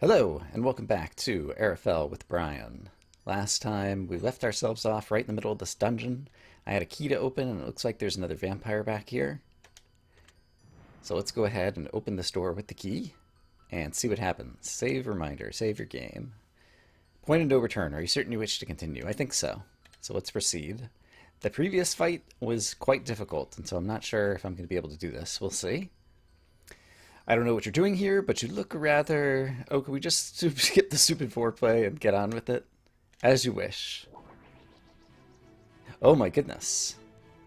Hello, and welcome back to Ara Fell with Brian. Last time, we left ourselves off right in the middle of this dungeon. I had a key to open, and it looks like there's another vampire back here. So let's go ahead and open this door with the key, and see what happens. Save reminder, save your game. Point of no return, are you certain you wish to continue? I think so. So let's proceed. The previous fight was quite difficult, and so I'm not sure if I'm going to be able to do this. We'll see. I don't know what you're doing here, but you look rather... Oh, can we just skip the stupid foreplay and get on with it? As you wish. Oh my goodness.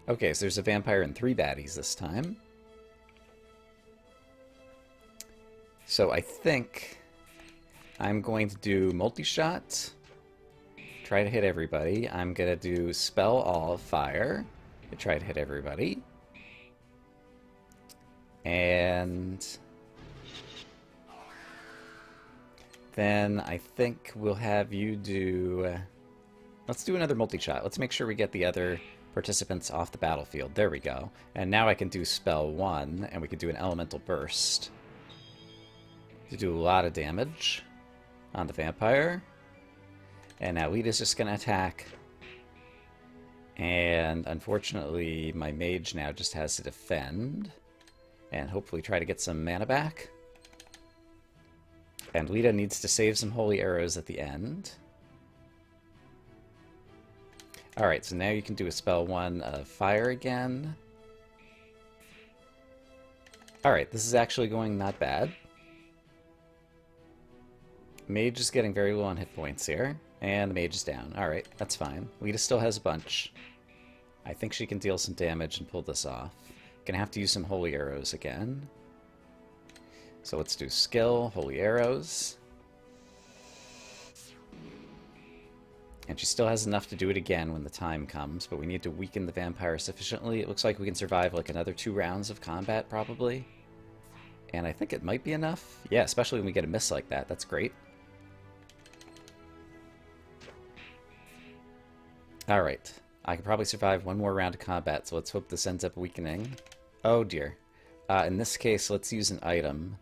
Okay, so there's a vampire and 3 baddies this time. So I think I'm going to do multi-shot. Try to hit everybody. I'm going to do spell all fire to try to hit everybody. And... then I think we'll have you do... let's do another multi-shot. Let's make sure we get the other participants off the battlefield. There we go. And now I can do spell 1, and we can do an elemental burst to do a lot of damage on the vampire. And now Lita's just going to attack. And unfortunately, my mage now just has to defend. And hopefully try to get some mana back. And Lita needs to save some holy arrows at the end. Alright, so now you can do a spell 1 of fire again. Alright, this is actually going not bad. Mage is getting very low on hit points here. And the mage is down. Alright, that's fine. Lita still has a bunch. I think she can deal some damage and pull this off. Gonna have to use some holy arrows again. So let's do skill, holy arrows. And she still has enough to do it again when the time comes, but we need to weaken the vampire sufficiently. It looks like we can survive like another 2 rounds of combat, probably. And I think it might be enough. Yeah, especially when we get a miss like that. That's great. Alright. I can probably survive 1 more round of combat, so let's hope this ends up weakening. Oh dear. In this case, let's use an item.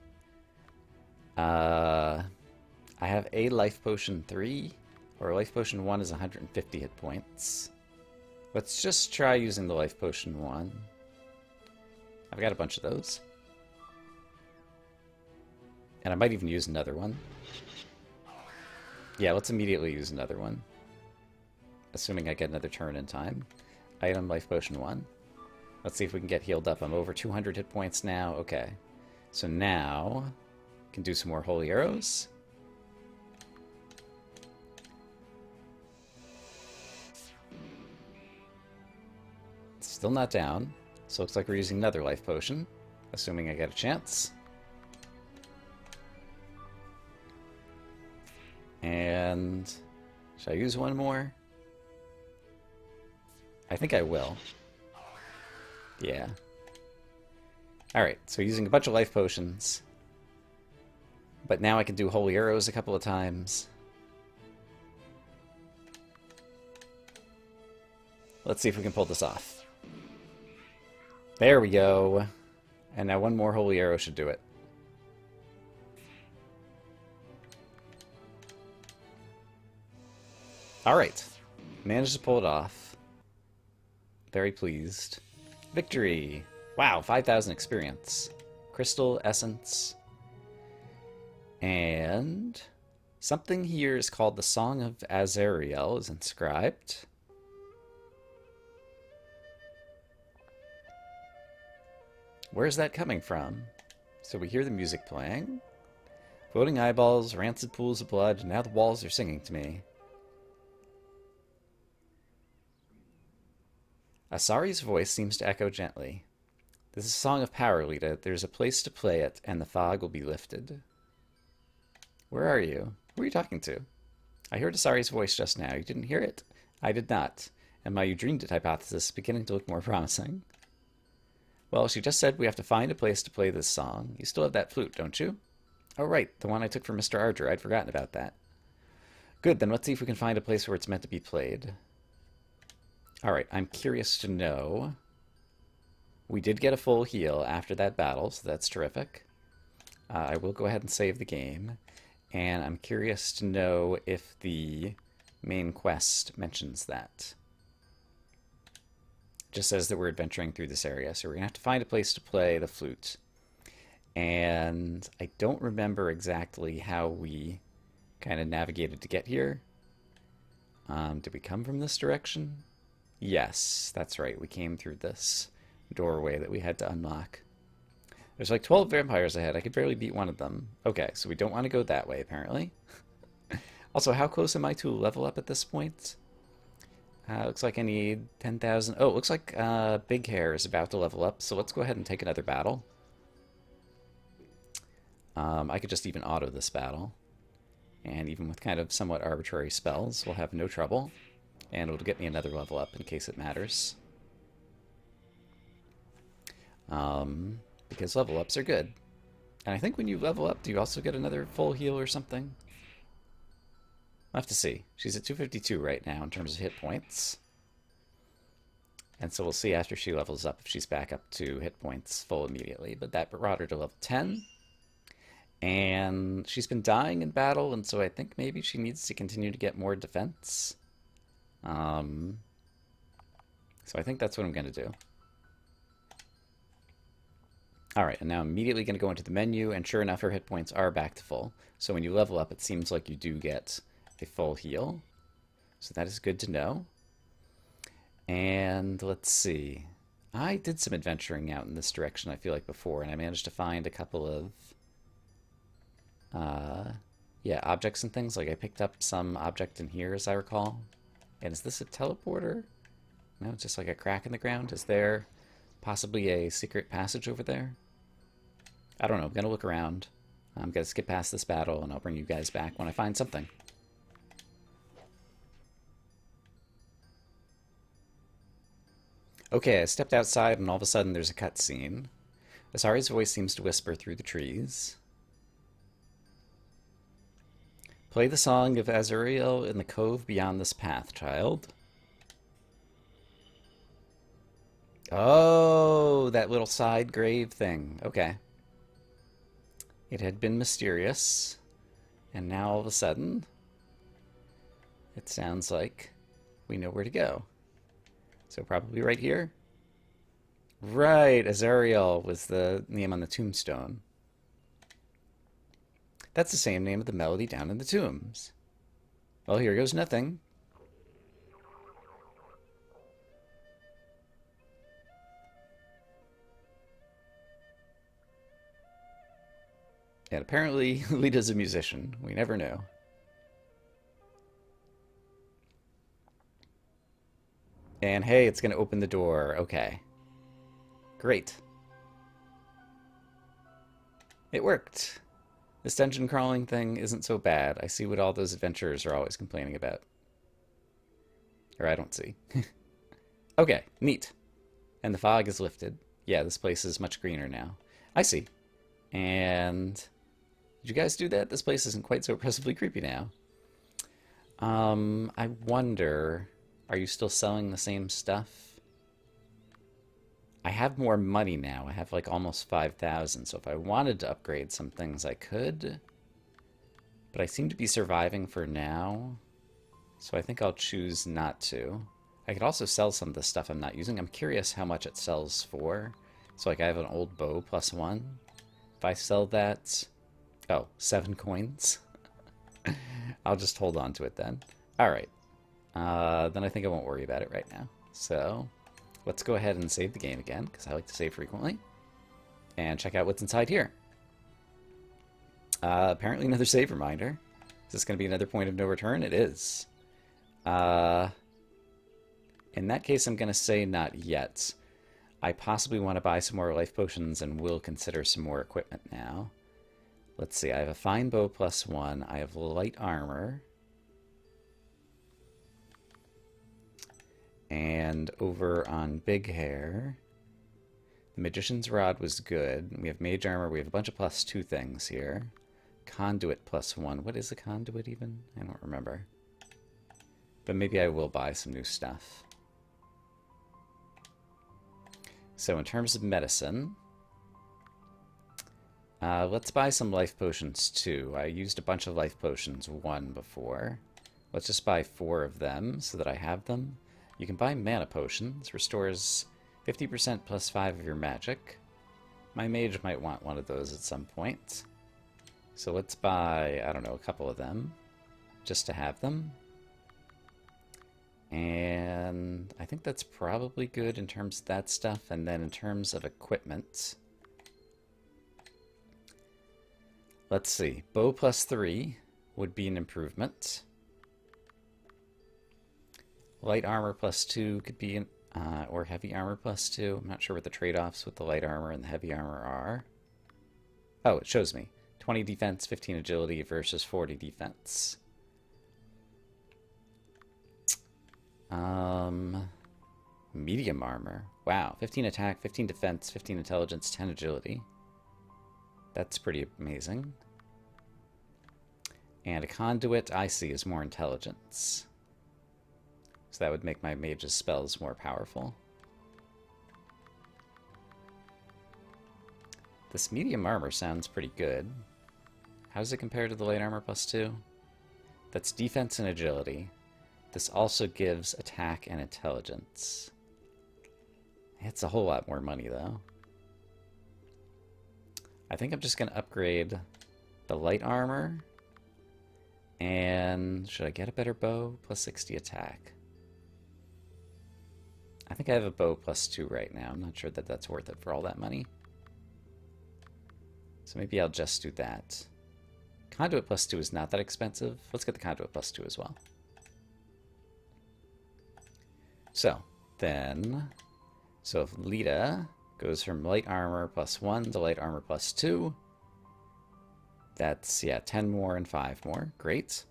I have a life potion 3, or life potion 1 is 150 hit points. Let's just try using the life potion 1. I've got a bunch of those. And I might even use another one. Yeah, let's immediately use another one. Assuming I get another turn in time. Item, life potion 1. Let's see if we can get healed up. I'm over 200 hit points now. Okay. So now... can do some more holy arrows. Still not down. So looks like we're using another life potion. Assuming I get a chance. And... should I use one more? I think I will. Yeah. Alright, so using a bunch of life potions. But now I can do holy arrows a couple of times. Let's see if we can pull this off. There we go. And now 1 more holy arrow should do it. Alright. Managed to pull it off. Very pleased. Victory! Wow, 5,000 experience. Crystal, essence... and something here is called the Song of Azariel is inscribed. Where's that coming from? So we hear the music playing. Floating eyeballs, rancid pools of blood, now the walls are singing to me. Asari's voice seems to echo gently. This is a song of power, Lita. There's a place to play it, and the fog will be lifted. Where are you? Who are you talking to? I heard Asari's voice just now. You didn't hear it? I did not. And my you dreamed it hypothesis is beginning to look more promising. Well, she just said we have to find a place to play this song. You still have that flute, don't you? Oh, right. The one I took from Mr. Archer. I'd forgotten about that. Good, then let's see if we can find a place where it's meant to be played. Alright, I'm curious to know. We did get a full heal after that battle, so that's terrific. I will go ahead and save the game. And I'm curious to know if the main quest mentions that. Just says that we're adventuring through this area, so we're going to have to find a place to play the flute. And I don't remember exactly how we kind of navigated to get here. Did we come from this direction? Yes, that's right. We came through this doorway that we had to unlock. There's like 12 vampires ahead. I could barely beat one of them. Okay, so we don't want to go that way, apparently. Also, how close am I to a level up at this point? Looks like I need 10,000. Oh, it looks like Big Hair is about to level up, so let's go ahead and take another battle. I could just even auto this battle. And even with kind of somewhat arbitrary spells, we'll have no trouble. And it'll get me another level up in case it matters. Because level ups are good. And I think when you level up, do you also get another full heal or something? I'll have to see. She's at 252 right now in terms of hit points. And so we'll see after she levels up if she's back up to hit points full immediately. But that brought her to level 10. And she's been dying in battle, and so I think maybe she needs to continue to get more defense. So I think that's what I'm going to do. Alright, and now I'm immediately going to go into the menu, and sure enough, her hit points are back to full. So when you level up, it seems like you do get a full heal. So that is good to know. And let's see. I did some adventuring out in this direction, I feel like, before, and I managed to find a couple of yeah, objects and things. Like I picked up some object in here, as I recall. And is this a teleporter? No, it's just like a crack in the ground. Is there possibly a secret passage over there? I don't know. I'm going to look around. I'm going to skip past this battle, and I'll bring you guys back when I find something. Okay, I stepped outside, and all of a sudden there's a cutscene. Asari's voice seems to whisper through the trees. Play the song of Azrael in the cove beyond this path, child. Oh, that little side grave thing. Okay. It had been mysterious, and now all of a sudden, it sounds like we know where to go. So probably right here? Right, Azrael was the name on the tombstone. That's the same name of the melody down in the tombs. Well, here goes nothing. And apparently, Lita's a musician. We never knew. And hey, it's going to open the door. Okay. Great. It worked. This dungeon crawling thing isn't so bad. I see what all those adventurers are always complaining about. Or I don't see. Okay, neat. And the fog is lifted. Yeah, this place is much greener now. I see. And did you guys do that? This place isn't quite so oppressively creepy now. I wonder, are you still selling the same stuff? I have more money now. I have like almost 5,000. So if I wanted to upgrade some things, I could. But I seem to be surviving for now. So I think I'll choose not to. I could also sell some of the stuff I'm not using. I'm curious how much it sells for. So like I have an old bow +1. If I sell that... Oh, 7 coins. I'll just hold on to it then. Alright. Then I think I won't worry about it right now. So... let's go ahead and save the game again, because I like to save frequently. And check out what's inside here. Apparently another save reminder. Is this going to be another point of no return? It is. In that case, I'm going to say not yet. I possibly want to buy some more life potions and will consider some more equipment now. Let's see, I have a fine bow +1. I have light armor. And over on Big Hair, the Magician's Rod was good. We have Mage Armor. We have a bunch of +2 things here. Conduit +1. What is a conduit even? I don't remember. But maybe I will buy some new stuff. So in terms of medicine, Let's buy some life potions too. I used a bunch of life potions 1 before. Let's just buy 4 of them so that I have them. You can buy mana potions. Restores 50% plus 5 of your magic. My mage might want one of those at some point. So let's buy, I don't know, a couple of them. Just to have them. And I think that's probably good in terms of that stuff. And then in terms of equipment... Let's see. Bow plus 3 would be an improvement. Light armor plus 2 could be an... or heavy armor plus 2. I'm not sure what the trade-offs with the light armor and the heavy armor are. Oh, it shows me. 20 defense, 15 agility versus 40 defense. Medium armor. Wow. 15 attack, 15 defense, 15 intelligence, 10 agility. That's pretty amazing. And a conduit, I see, is more intelligence. So that would make my mage's spells more powerful. This medium armor sounds pretty good. How does it compare to the light armor plus 2? That's defense and agility. This also gives attack and intelligence. It's a whole lot more money, though. I think I'm just going to upgrade the light armor. And should I get a better bow? Plus 60 attack. I think I have a bow plus 2 right now. I'm not sure that that's worth it for all that money. So maybe I'll just do that. Conduit plus 2 is not that expensive. Let's get the conduit plus 2 as well. So, then... So if Lita goes from light armor plus 1 to light armor plus 2... That's, yeah, 10 more and 5 more. Great.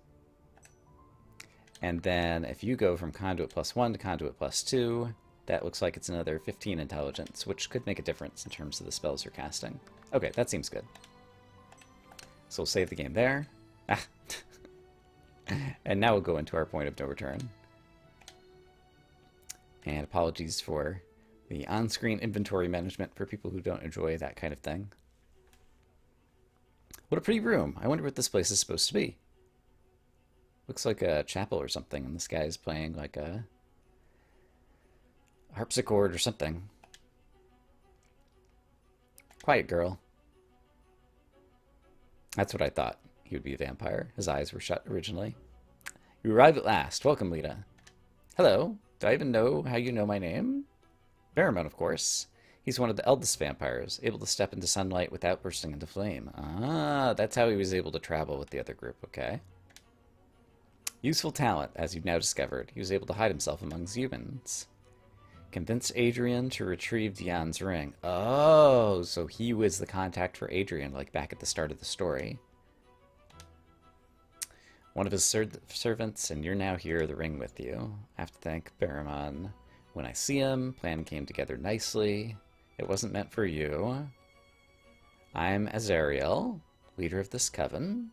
And then if you go from conduit plus 1 to conduit plus 2, that looks like it's another 15 intelligence, which could make a difference in terms of the spells you're casting. Okay, that seems good. So we'll save the game there. Ah. And now we'll go into our point of no return. And apologies for the on-screen inventory management for people who don't enjoy that kind of thing. What a pretty room. I wonder what this place is supposed to be. Looks like a chapel or something, and this guy is playing like a harpsichord or something. Quiet girl. That's what I thought. He would be a vampire. His eyes were shut originally. You arrive at last. Welcome, Lita. Hello. Do I even know how you know my name? Barrymon, of course. He's one of the eldest vampires, able to step into sunlight without bursting into flame. Ah, that's how he was able to travel with the other group, okay. Useful talent, as you've now discovered. He was able to hide himself among humans. Convinced Adrian to retrieve Dion's ring. Oh, so he was the contact for Adrian, like back at the start of the story. One of his servants, and you're now here, the ring with you. I have to thank Barrymon. When I see him, plan came together nicely. It wasn't meant for you. I'm Azariel, leader of this coven.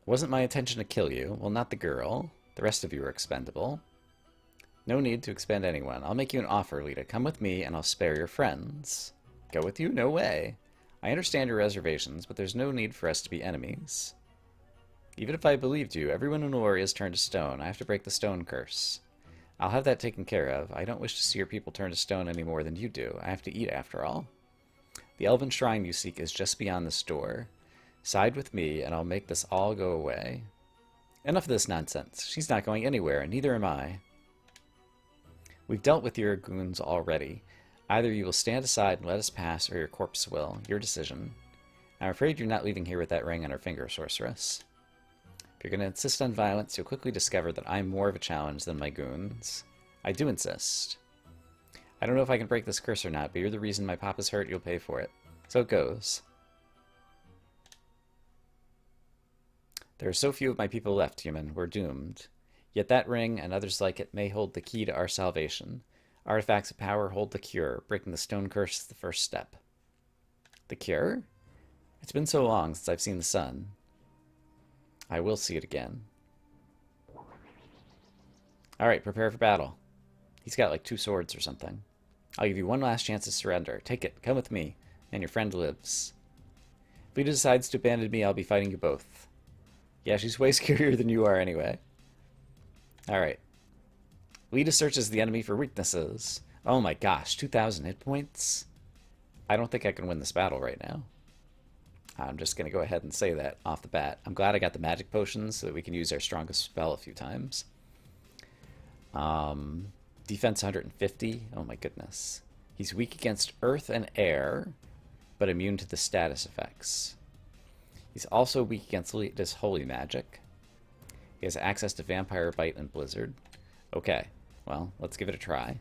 It wasn't my intention to kill you. Well, not the girl. The rest of you are expendable. No need to expend anyone. I'll make you an offer, Lita. Come with me, and I'll spare your friends. Go with you? No way. I understand your reservations, but there's no need for us to be enemies. Even if I believed you, everyone in Lori has turned to stone. I have to break the stone curse. I'll have that taken care of. I don't wish to see your people turn to stone any more than you do. I have to eat after all. The elven shrine you seek is just beyond this door. Side with me, and I'll make this all go away. Enough of this nonsense. She's not going anywhere, and neither am I. We've dealt with your goons already. Either you will stand aside and let us pass, or your corpse will. Your decision. I'm afraid you're not leaving here with that ring on her finger, sorceress. If you're going to insist on violence, you'll quickly discover that I'm more of a challenge than my goons. I do insist. I don't know if I can break this curse or not, but you're the reason my papa's hurt, you'll pay for it. So it goes. There are so few of my people left, human. We're doomed. Yet that ring, and others like it, may hold the key to our salvation. Artifacts of power hold the cure. Breaking the stone curse is the first step. The cure? It's been so long since I've seen the sun. I will see it again. Alright, prepare for battle. He's got like 2 swords or something. I'll give you one last chance to surrender. Take it. Come with me. And your friend lives. If Lita decides to abandon me, I'll be fighting you both. Yeah, she's way scarier than you are anyway. Alright. Lita searches the enemy for weaknesses. Oh my gosh, 2,000 hit points? I don't think I can win this battle right now. I'm just going to go ahead and say that off the bat. I'm glad I got the magic potions so that we can use our strongest spell a few times. Defense 150. Oh my goodness. He's weak against earth and air, but immune to the status effects. He's also weak against this holy magic. He has access to Vampire Bite and Blizzard. Okay, well, let's give it a try.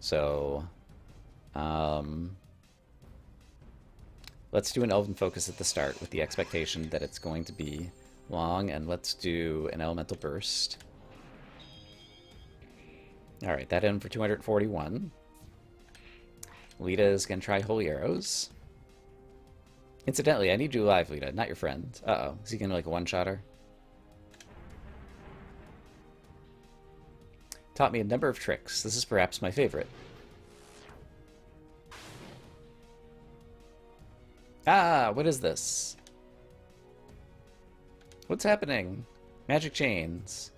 So, let's do an Elven Focus at the start with the expectation that it's going to be long, and let's do an Elemental Burst. Alright, that in for 241. Lita is going to try Holy Arrows. Incidentally, I need you alive, Lita, not your friend. Uh-oh, is he going to like one-shot her? Taught me a number of tricks. This is perhaps my favorite. Ah, what is this? What's happening? Magic chains.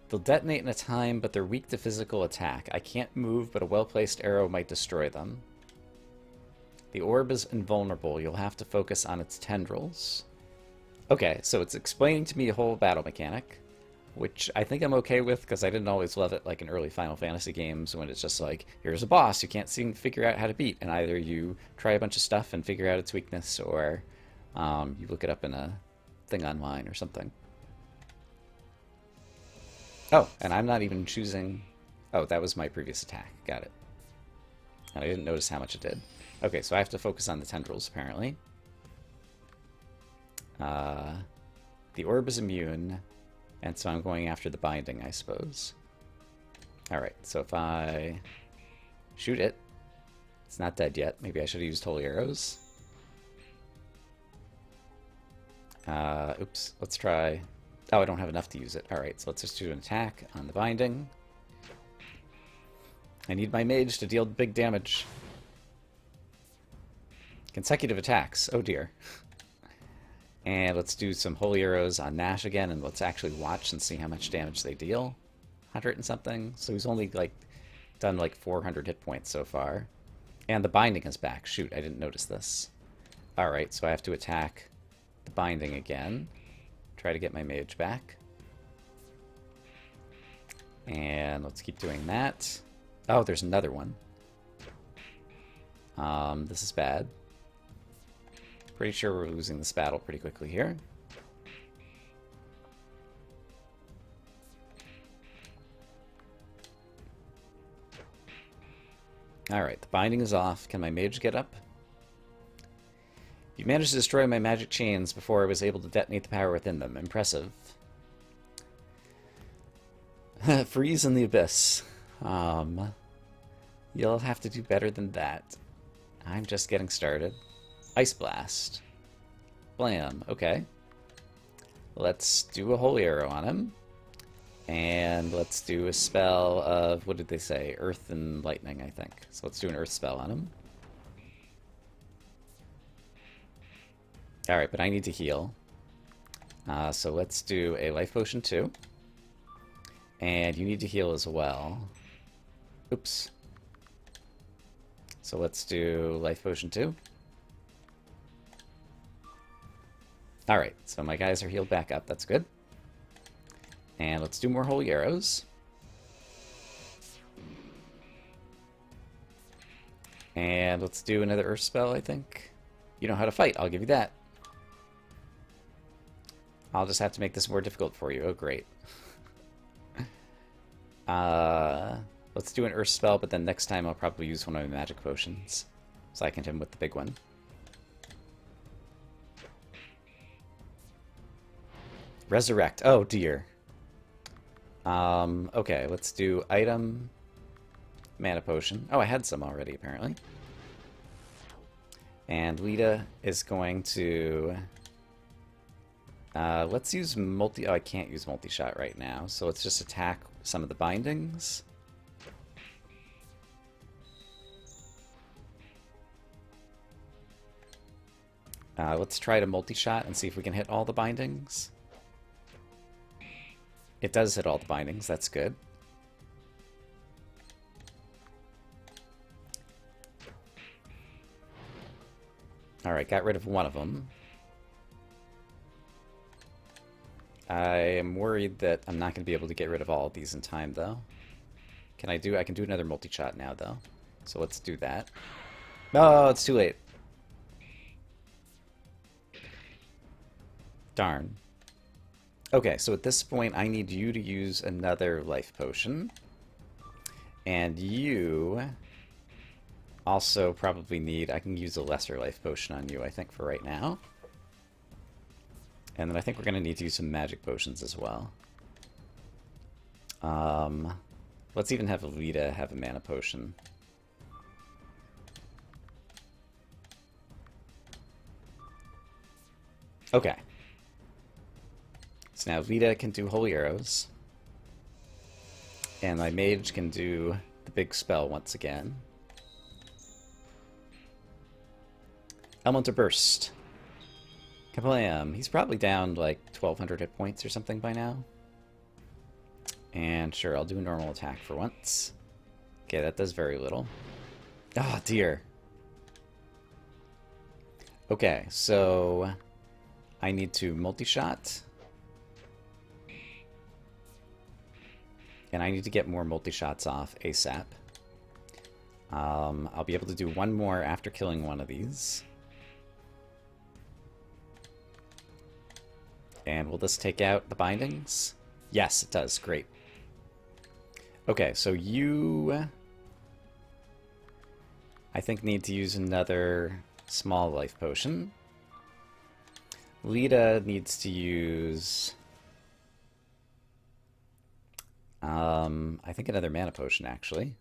They'll detonate in a time, but they're weak to physical attack. I can't move, but a well-placed arrow might destroy them. The orb is invulnerable. You'll have to focus on its tendrils. Okay, so it's explaining to me a whole battle mechanic, which I think I'm okay with, because I didn't always love it like in early Final Fantasy games when it's just like, here's a boss you can't seem to figure out how to beat, and either you try a bunch of stuff and figure out its weakness, or you look it up in a thing online or something. Oh, and I'm not even choosing... Oh, that was my previous attack. Got it. And I didn't notice how much it did. Okay, so I have to focus on the tendrils, apparently. The orb is immune, and so I'm going after the binding, I suppose. Alright, so if I shoot it, it's not dead yet. Maybe I should have used Holy Arrows. Oops, let's try... Oh, I don't have enough to use it. Alright, so let's just do an attack on the binding. I need my mage to deal big damage. Consecutive attacks. Oh dear. And let's do some Holy Arrows on Nash again, and let's actually watch and see how much damage they deal. 100 and something. So he's only like done like 400 hit points so far. And the binding is back. Shoot, I didn't notice this. Alright, so I have to attack the binding again. Try to get my mage back. And let's keep doing that. Oh, there's another one. This is bad. Pretty sure we're losing this battle pretty quickly here. Alright, the binding is off. Can my mage get up? You managed to destroy my magic chains before I was able to detonate the power within them. Impressive. Freeze in the abyss. You'll have to do better than that. I'm just getting started. Ice Blast. Blam. Okay. Let's do a Holy Arrow on him. And let's do a spell of, what did they say? Earth and Lightning, I think. So let's do an Earth spell on him. Alright, but I need to heal. So let's do a Life Potion too. And you need to heal as well. Oops. So let's do Life Potion too. Alright, so my guys are healed back up. That's good. And let's do more Holy Arrows. And let's do another Earth spell, I think. You know how to fight, I'll give you that. I'll just have to make this more difficult for you. Oh, great. Let's do an Earth spell, but then next time I'll probably use one of my magic potions. So I can hit him with the big one. Resurrect. Oh, dear. Okay, let's do item, mana potion. Oh, I had some already, apparently. And Lita is going to... let's use multi... Oh, I can't use multi-shot right now, so let's just attack some of the bindings. Let's try to multi-shot and see if we can hit all the bindings. It does hit all the bindings, that's good. Alright, got rid of one of them. I am worried that I'm not going to be able to get rid of all of these in time, though. I can do another multi-shot now, though. So let's do that. Oh, it's too late. Darn. Okay, so at this point, I need you to use another life potion. And you also probably need... I can use a lesser life potion on you, I think, for right now. And then I think we're going to need to use some magic potions as well. Let's even have Alita have a mana potion. Okay. So now Alita can do Holy Arrows. And my mage can do the big spell once again. Elemental Burst. Kablam. He's probably down like 1,200 hit points or something by now. And sure, I'll do a normal attack for once. Okay, that does very little. Oh, dear. Okay, so I need to multi-shot. And I need to get more multi-shots off ASAP. I'll be able to do one more after killing one of these. And will this take out the bindings? Yes, it does. Great. Okay, so you, I think, need to use another small life potion. Lita needs to use, I think, another mana potion, actually.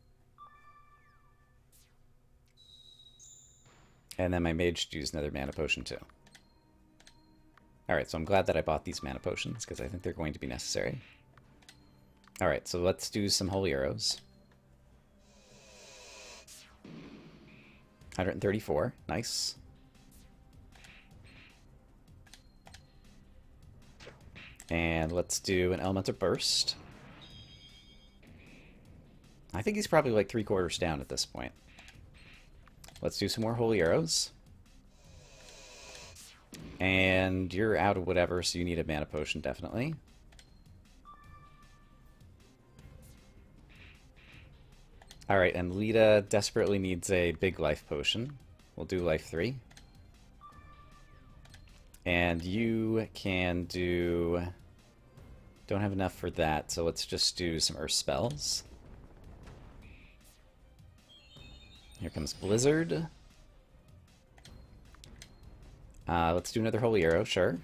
And then my mage should use another mana potion, too. Alright, so I'm glad that I bought these mana potions, because I think they're going to be necessary. Alright, so let's do some Holy Arrows. 134, nice. And let's do an Elemental Burst. I think he's probably like 3/4 down at this point. Let's do some more Holy Arrows. And you're out of whatever, so you need a mana potion, definitely. Alright, and Lita desperately needs a big life potion. We'll do life 3. And you can do... Don't have enough for that, so let's just do some Earth spells. Here comes Blizzard. Let's do another Holy Arrow, sure.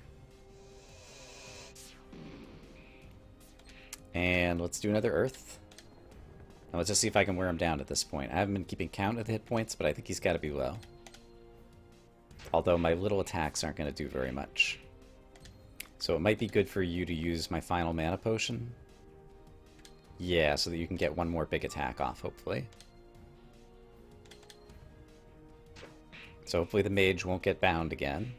And let's do another Earth. Now let's just see if I can wear him down at this point. I haven't been keeping count of the hit points, but I think he's got to be low. Although my little attacks aren't going to do very much. So it might be good for you to use my final mana potion. Yeah, so that you can get one more big attack off, hopefully. So hopefully the mage won't get bound again.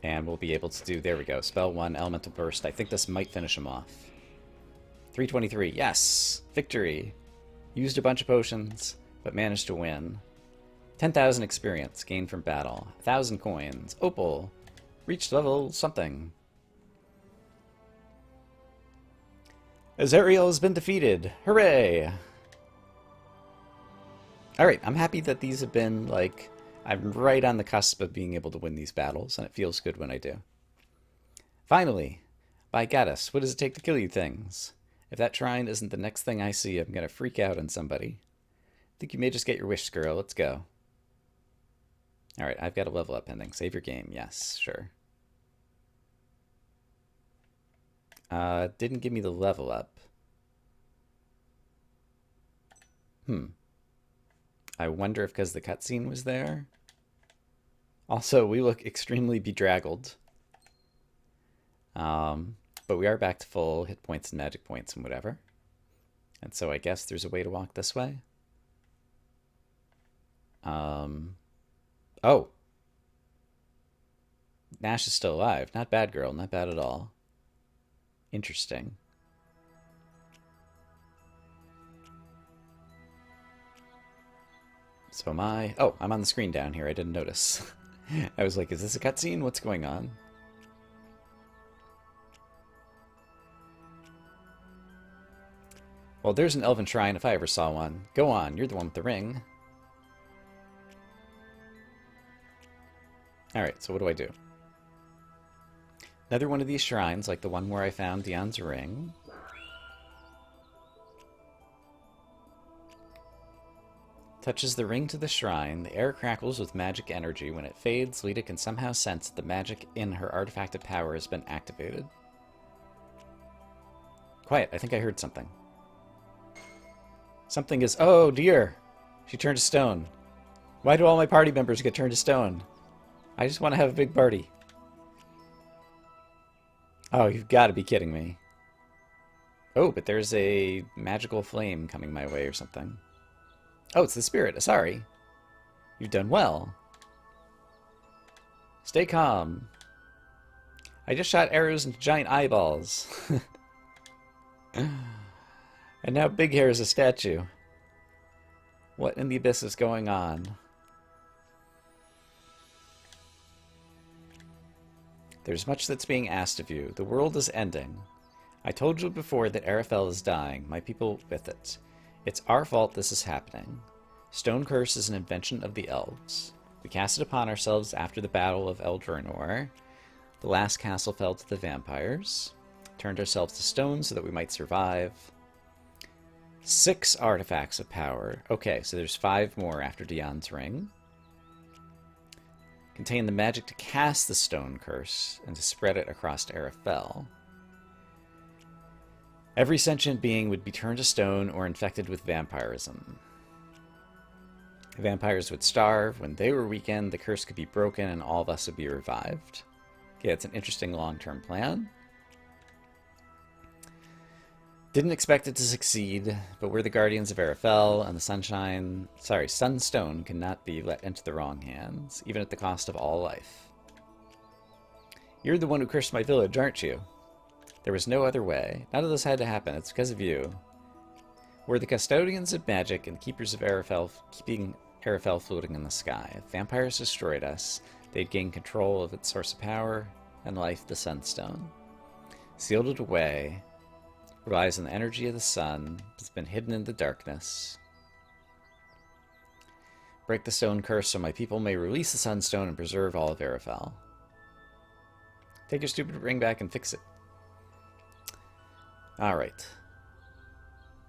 And we'll be able to do, there we go, Spell 1, Elemental Burst. I think this might finish him off. 323, yes! Victory! Used a bunch of potions, but managed to win. 10,000 experience gained from battle. 1,000 coins. Opal! Reached level something. Azariel has been defeated! Hooray! Alright, I'm happy that these have been, like... I'm right on the cusp of being able to win these battles, and it feels good when I do. Finally! By Gaddis, what does it take to kill you things? If that shrine isn't the next thing I see, I'm gonna freak out on somebody. Think you may just get your wish, girl. Let's go. Alright, I've got a level up pending. Save your game. Yes, sure. Didn't give me the level up. I wonder if because the cutscene was there. Also, we look extremely bedraggled. But we are back to full hit points and magic points and whatever. And so I guess there's a way to walk this way. Oh, Nash is still alive. Not bad, girl. Not bad at all. Interesting. So am I. Oh, I'm on the screen down here. I didn't notice. I was like, is this a cutscene? What's going on? Well, there's an elven shrine if I ever saw one. Go on, you're the one with the ring. Alright, so what do I do? Another one of these shrines, like the one where I found Dion's ring. Touches the ring to the shrine. The air crackles with magic energy. When it fades, Lita can somehow sense that the magic in her artifact of power has been activated. Quiet, I think I heard something. Something is... Oh, dear! She turned to stone. Why do all my party members get turned to stone? I just want to have a big party. Oh, you've got to be kidding me. Oh, but there's a magical flame coming my way or something. Oh, it's the spirit. Sorry. You've done well. Stay calm. I just shot arrows into giant eyeballs. And now Big Hair is a statue. What in the abyss is going on? There's much that's being asked of you. The world is ending. I told you before that Ara Fell is dying, my people with it. It's our fault this is happening. Stone Curse is an invention of the elves. We cast it upon ourselves after the Battle of Eldrenor. The last castle fell to the vampires. Turned ourselves to stone so that we might survive. 6 artifacts of power. Okay, so there's 5 more after Dion's ring. Contain the magic to cast the Stone Curse and to spread it across Ara Fell. Every sentient being would be turned to stone or infected with vampirism. The vampires would starve. When they were weakened, the curse could be broken and all of us would be revived. Okay, it's an interesting long-term plan. Didn't expect it to succeed, but we're the guardians of Ara Fell, and the Sunstone cannot be let into the wrong hands, even at the cost of all life. You're the one who cursed my village, aren't you? There was no other way. None of this had to happen. It's because of you. We're the custodians of magic and keepers of Ara Fell, keeping Ara Fell floating in the sky. If vampires destroyed us, they'd gain control of its source of power and life, the Sunstone. Sealed it away. Relies on the energy of the sun. It's been hidden in the darkness. Break the stone curse so my people may release the Sunstone and preserve all of Ara Fell. Take your stupid ring back and fix it. Alright.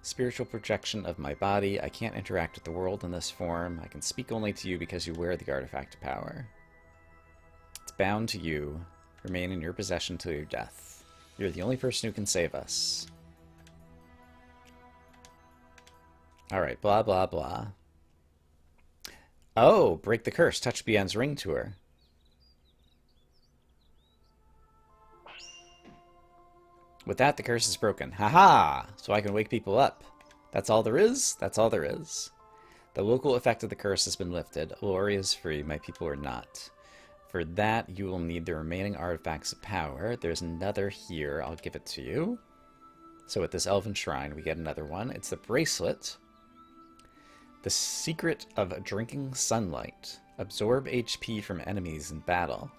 Spiritual projection of my body. I can't interact with the world in this form. I can speak only to you because you wear the artifact of power. It's bound to you. Remain in your possession till your death. You're the only person who can save us. Alright, blah, blah, blah. Oh, break the curse. Touch Bion's ring to her. With that, the curse is broken. Haha! So I can wake people up. That's all there is? That's all there is. The local effect of the curse has been lifted. Lori is free. My people are not. For that, you will need the remaining artifacts of power. There's another here. I'll give it to you. So at this elven shrine, we get another one. It's the bracelet. The secret of drinking sunlight. Absorb HP from enemies in battle.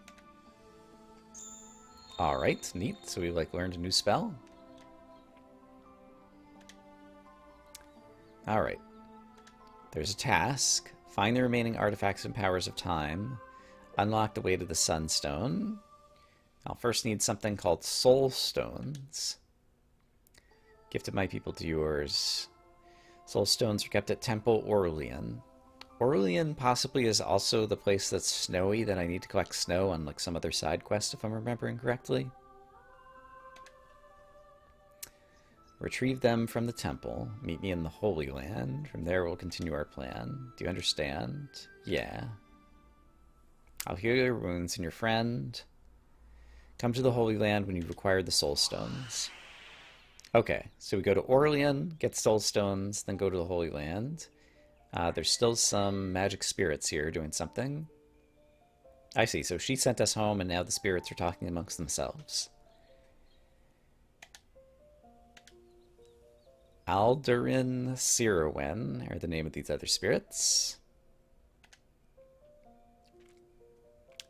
Alright, neat. So we learned a new spell. Alright. There's a task. Find the remaining artifacts and powers of time. Unlock the way to the Sunstone. I'll first need something called Soul Stones. Gifted my people to yours. Soul Stones are kept at Temple Aurelian. Aurelian possibly is also the place that's snowy that I need to collect snow on some other side quest if I'm remembering correctly. Retrieve them from the temple. Meet me in the Holy Land. From there we'll continue our plan. Do you understand? Yeah. I'll heal your wounds and your friend. Come to the Holy Land when you've acquired the Soul Stones. Okay, so we go to Aurelian, get Soul Stones, then go to the Holy Land. There's still some magic spirits here doing something. I see. So she sent us home, and now the spirits are talking amongst themselves. Aldurin Sirowin are the name of these other spirits.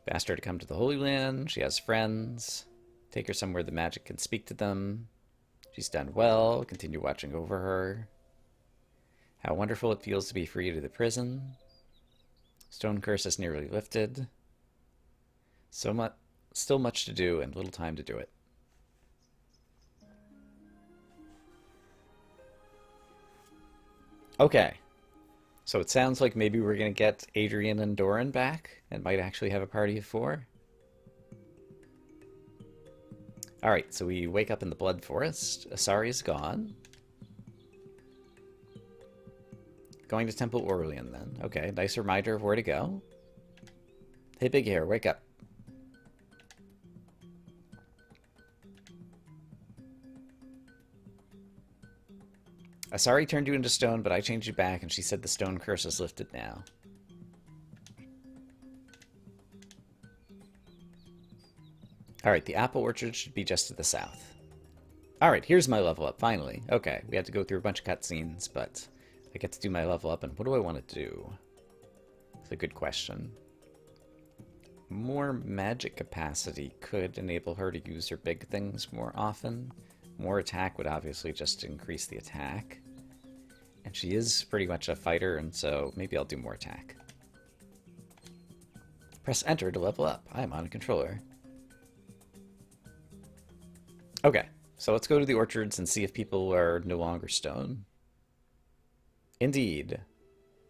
Asked her to come to the Holy Land. She has friends. Take her somewhere the magic can speak to them. She's done well. Continue watching over her. How wonderful it feels to be free to the prison. Stone curse is nearly lifted. Still much to do and little time to do it. Okay. So it sounds like maybe we're going to get Adrian and Doran back and might actually have a party of 4. Alright, so we wake up in the Blood Forest. Asari is gone. Going to Temple Aurelian then. Okay, nice reminder of where to go. Hey, Big Hair, wake up. Asari turned you into stone, but I changed you back, and she said the stone curse is lifted now. Alright, the apple orchard should be just to the south. Alright, here's my level up, finally. Okay, we had to go through a bunch of cutscenes, but I get to do my level up, and what do I want to do? It's a good question. More magic capacity could enable her to use her big things more often. More attack would obviously just increase the attack. And she is pretty much a fighter, and so maybe I'll do more attack. Press enter to level up. I am on a controller. Okay, so let's go to the orchards and see if people are no longer stone. Indeed.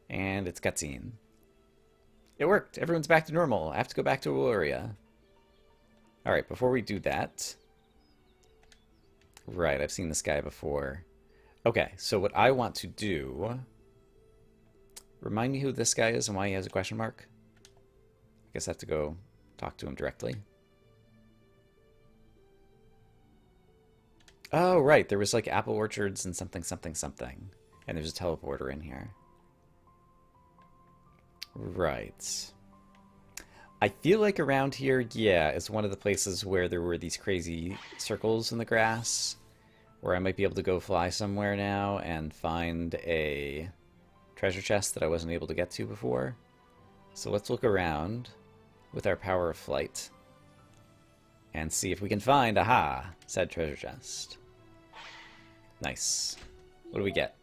And it's cutscene. It worked! Everyone's back to normal. I have to go back to Aloria. Alright, before we do that... Right, I've seen this guy before. Okay, so what I want to do... Remind me who this guy is and why he has a question mark? I guess I have to go talk to him directly. Oh, right, there was like apple orchards and something, something, something. And there's a teleporter in here. Right. I feel like around here, yeah, is one of the places where there were these crazy circles in the grass, where I might be able to go fly somewhere now and find a treasure chest that I wasn't able to get to before. So let's look around with our power of flight and see if we can find, aha, said treasure chest. Nice. What do we get?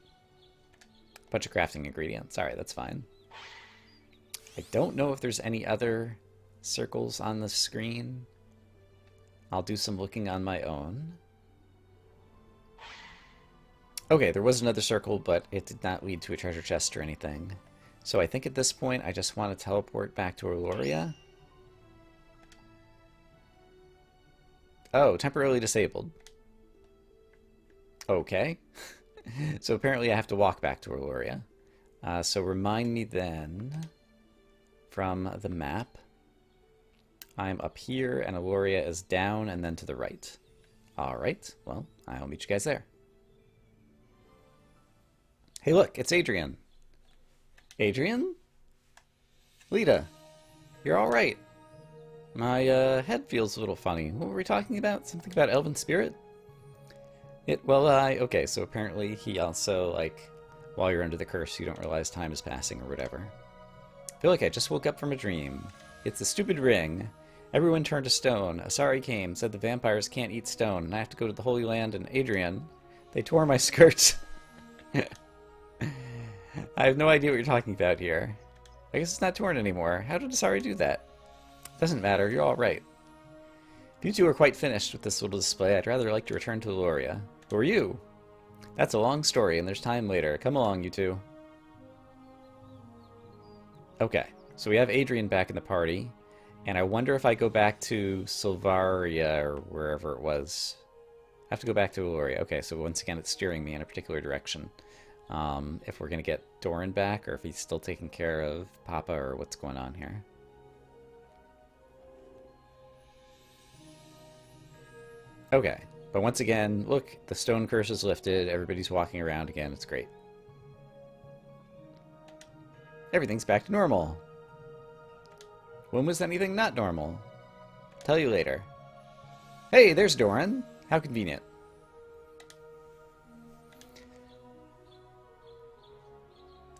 A bunch of crafting ingredients. Alright, that's fine. I don't know if there's any other circles on the screen. I'll do some looking on my own. Okay, there was another circle, but it did not lead to a treasure chest or anything. So I think at this point I just want to teleport back to Aloria. Oh, temporarily disabled. Okay. So apparently I have to walk back to Aloria. So remind me then from the map. I'm up here and Aloria is down and then to the right. Alright, well, I'll meet you guys there. Hey look, it's Adrian. Adrian? Lita, you're alright. My head feels a little funny. What were we talking about? Something about elven spirit? Okay, so apparently he also, like, while you're under the curse, you don't realize time is passing or whatever. I feel like I just woke up from a dream. It's the stupid ring. Everyone turned to stone. Asari came, said the vampires can't eat stone, and I have to go to the Holy Land, and Adrian, they tore my skirt. I have no idea what you're talking about here. I guess it's not torn anymore. How did Asari do that? Doesn't matter, you're alright. If you two are quite finished with this little display, I'd rather like to return to Aloria. Who are you? That's a long story, and there's time later. Come along, you two. Okay, so we have Adrian back in the party, and I wonder if I go back to Silvaria, or wherever it was. I have to go back to Aloria. Okay, so once again, it's steering me in a particular direction. If we're going to get Doran back, or if he's still taking care of Papa, or what's going on here. Okay, but once again, look, the stone curse is lifted, everybody's walking around again, it's great. Everything's back to normal. When was anything not normal? Tell you later. Hey, there's Doran. How convenient.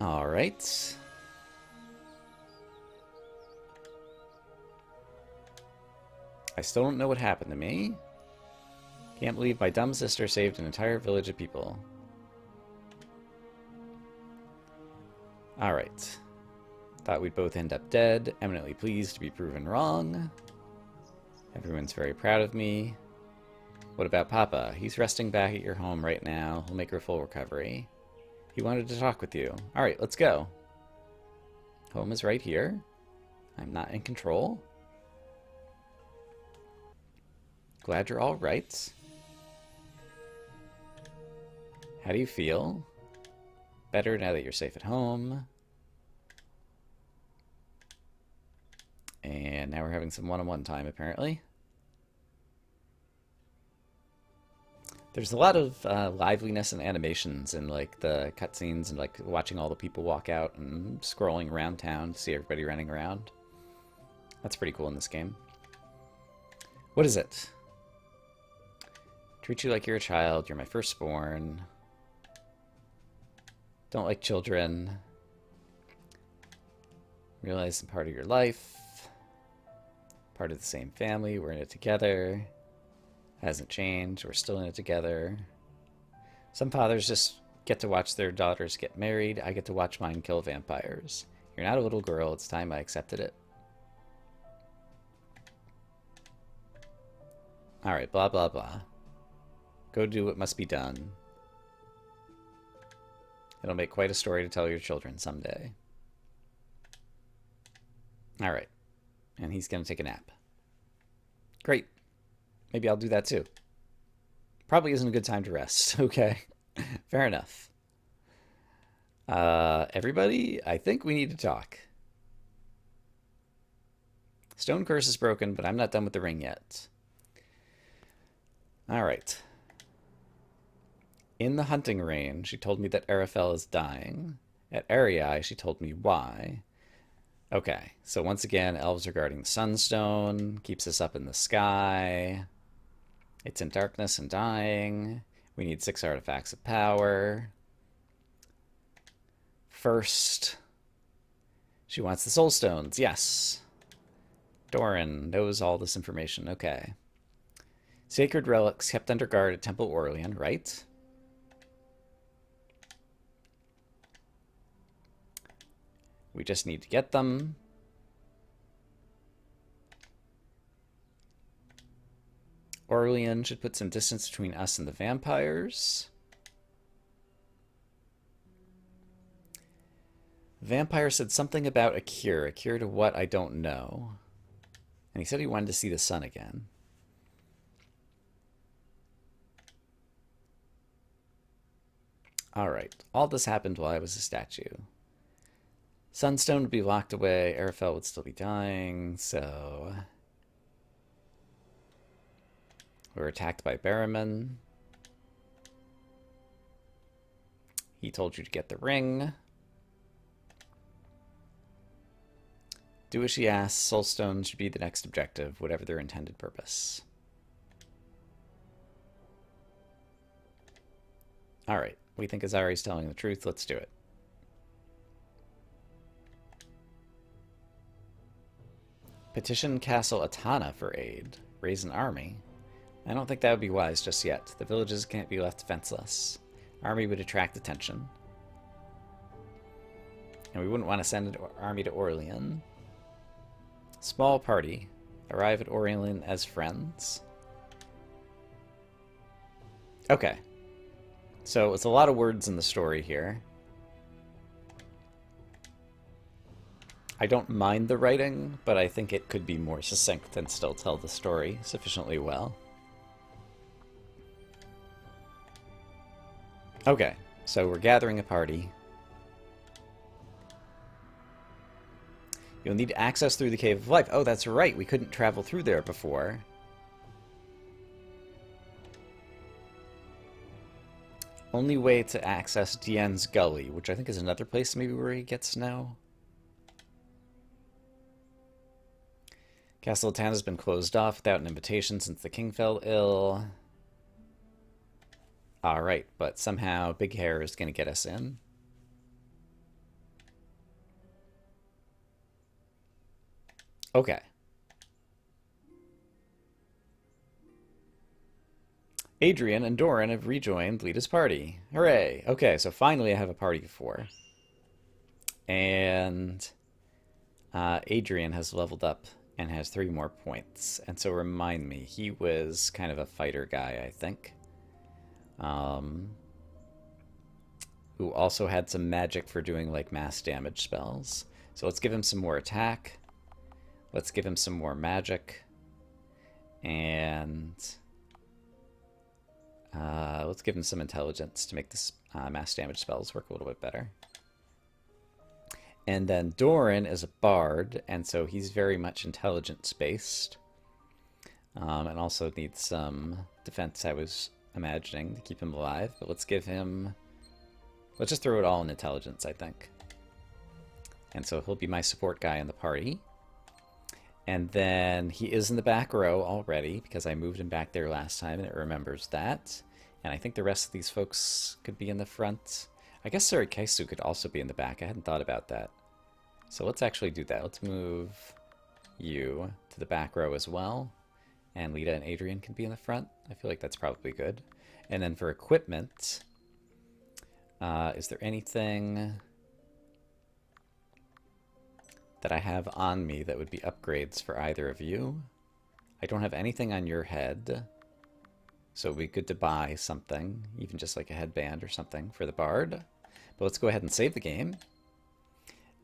All right. I still don't know what happened to me. Can't believe my dumb sister saved an entire village of people. All right. Thought we'd both end up dead. Eminently pleased to be proven wrong. Everyone's very proud of me. What about Papa? He's resting back at your home right now. He'll make her full recovery. He wanted to talk with you. All right, let's go. Home is right here. I'm not in control. Glad you're all right. How do you feel? Better now that you're safe at home. And now we're having some one-on-one time, apparently. There's a lot of liveliness and animations in like the cutscenes and like watching all the people walk out and scrolling around town to see everybody running around. That's pretty cool in this game. What is it? Treat you like you're a child. You're my firstborn. Don't like children. Realize I'm part of your life. Part of the same family. We're in it together. Hasn't changed. We're still in it together. Some fathers just get to watch their daughters get married. I get to watch mine kill vampires. You're not a little girl. It's time I accepted it. Alright, blah, blah, blah. Go do what must be done. It'll make quite a story to tell your children someday. Alright. And he's going to take a nap. Great. Maybe I'll do that too. Probably isn't a good time to rest. Okay. Fair enough. Everybody, I think we need to talk. Stone curse is broken, but I'm not done with the ring yet. Alright. In the hunting range, she told me that Ara Fell is dying. At Arei, she told me why. Okay, so once again, elves are guarding the sunstone, keeps us up in the sky. It's in darkness and dying. We need 6 artifacts of power. First, she wants the soul stones. Yes. Doran knows all this information. Okay. Sacred relics kept under guard at Temple Aurelian, right? We just need to get them. Aurelian should put some distance between us and the vampires. Vampire said something about a cure. A cure to what? I don't know. And he said he wanted to see the sun again. Alright. All this happened while I was a statue. Sunstone would be locked away. Ara Fell would still be dying, so... We were attacked by Barrowman. He told you to get the ring. Do as she asks. Soulstone should be the next objective, whatever their intended purpose. Alright, we think Azari's telling the truth. Let's do it. Petition Castle Atana for aid. Raise an army. I don't think that would be wise just yet. The villages can't be left defenseless. Army would attract attention. And we wouldn't want to send an army to Aurelian. Small party. Arrive at Aurelian as friends. Okay. So it's a lot of words in the story here. I don't mind the writing, but I think it could be more succinct and still tell the story sufficiently well. Okay, so we're gathering a party. You'll need access through the Cave of Life. Oh, that's right, we couldn't travel through there before. Only way to access Diane's Gully, which I think is another place maybe where he gets snow. Castle Tan has been closed off without an invitation since the king fell ill. Alright, but somehow Big Hair is going to get us in. Okay. Adrian and Doran have rejoined Lita's party. Hooray! Okay, so finally I have a party of 4. And Adrian has leveled up and has 3 more points. And so remind me, he was kind of a fighter guy, I think. Who also had some magic for doing like mass damage spells. So let's give him some more attack. Let's give him some more magic. And let's give him some intelligence to make this mass damage spells work a little bit better. And then Doran is a bard, and so he's very much intelligence-based. And also needs some defense, I was imagining, to keep him alive. But let's give him... Let's just throw it all in intelligence, I think. And so he'll be my support guy in the party. And then he is in the back row already, because I moved him back there last time, and it remembers that. And I think the rest of these folks could be in the front. I guess Surikaisu could also be in the back. I hadn't thought about that. So let's actually do that. Let's move you to the back row as well. And Lita and Adrian can be in the front. I feel like that's probably good. And then for equipment, is there anything that I have on me that would be upgrades for either of you? I don't have anything on your head. So it would be good to buy something, even just like a headband or something for the bard. But let's go ahead and save the game.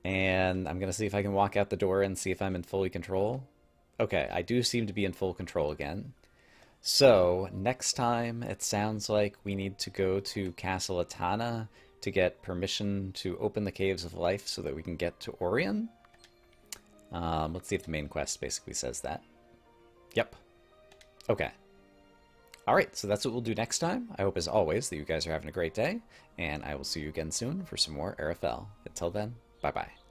And I'm going to see if I can walk out the door and see if I'm in fully control. Okay, I do seem to be in full control again. So next time, it sounds like we need to go to Castle Atana to get permission to open the Caves of Life so that we can get to Orion. Let's see if the main quest basically says that. Yep. Okay. Alright, so that's what we'll do next time. I hope, as always, that you guys are having a great day, and I will see you again soon for some more Ara Fell. Until then, bye-bye.